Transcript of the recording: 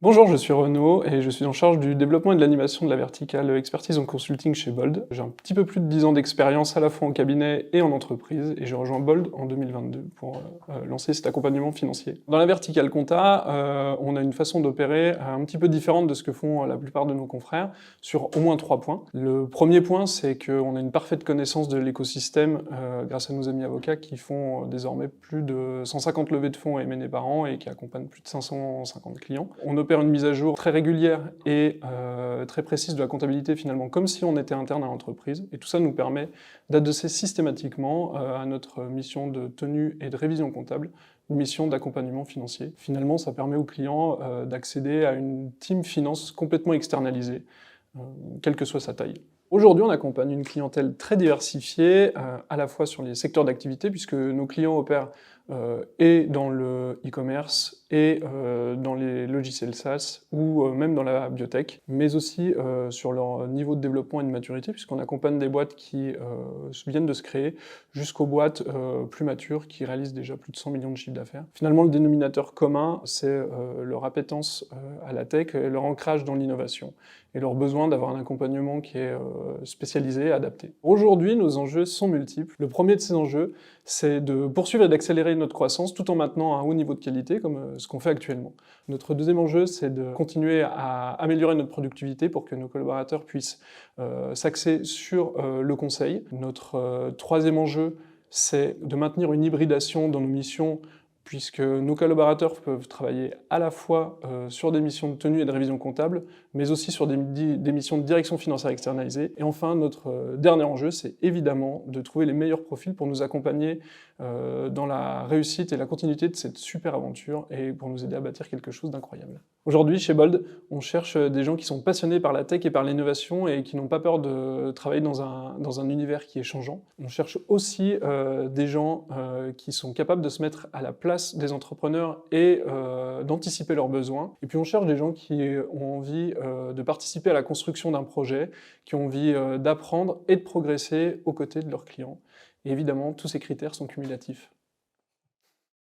Bonjour, je suis Renaud et je suis en charge du développement et de l'animation de la verticale expertise en consulting chez Bold. J'ai un petit peu plus de 10 ans d'expérience à la fois en cabinet et en entreprise et j'ai rejoint Bold en 2022 pour lancer cet accompagnement financier. Dans la verticale compta, on a une façon d'opérer un petit peu différente de ce que font la plupart de nos confrères sur au moins 3 points. Le premier point, c'est qu'on a une parfaite connaissance de l'écosystème grâce à nos amis avocats qui font désormais plus de 150 levées de fonds à M&A par an et qui accompagnent plus de 550 clients. On opère une mise à jour très régulière et très précise de la comptabilité finalement, comme si on était interne à l'entreprise. Et tout ça nous permet d'adosser systématiquement à notre mission de tenue et de révision comptable, une mission d'accompagnement financier. Finalement, ça permet aux clients d'accéder à une team finance complètement externalisée, quelle que soit sa taille. Aujourd'hui, on accompagne une clientèle très diversifiée, à la fois sur les secteurs d'activité, puisque nos clients opèrent et dans le e-commerce, et dans les logiciels SaaS, ou même dans la biotech, mais aussi sur leur niveau de développement et de maturité, puisqu'on accompagne des boîtes qui viennent de se créer, jusqu'aux boîtes plus matures, qui réalisent déjà plus de 100 millions de chiffres d'affaires. Finalement, le dénominateur commun, c'est leur appétence à la tech, et leur ancrage dans l'innovation, et leur besoin d'avoir un accompagnement qui est spécialisé, adapté. Aujourd'hui, nos enjeux sont multiples. Le premier de ces enjeux, c'est de poursuivre et d'accélérer notre croissance tout en maintenant un haut niveau de qualité, comme ce qu'on fait actuellement. Notre deuxième enjeu, c'est de continuer à améliorer notre productivité pour que nos collaborateurs puissent s'axer sur le conseil. Notre troisième enjeu, c'est de maintenir une hybridation dans nos missions, puisque nos collaborateurs peuvent travailler à la fois sur des missions de tenue et de révision comptable, mais aussi sur des missions de direction financière externalisée. Et enfin, notre dernier enjeu, c'est évidemment de trouver les meilleurs profils pour nous accompagner dans la réussite et la continuité de cette super aventure et pour nous aider à bâtir quelque chose d'incroyable. Aujourd'hui, chez Bold, on cherche des gens qui sont passionnés par la tech et par l'innovation et qui n'ont pas peur de travailler dans un univers qui est changeant. On cherche aussi des gens qui sont capables de se mettre à la place des entrepreneurs et d'anticiper leurs besoins. Et puis on cherche des gens qui ont envie de participer à la construction d'un projet, qui ont envie d'apprendre et de progresser aux côtés de leurs clients. Et évidemment, tous ces critères sont cumulatifs.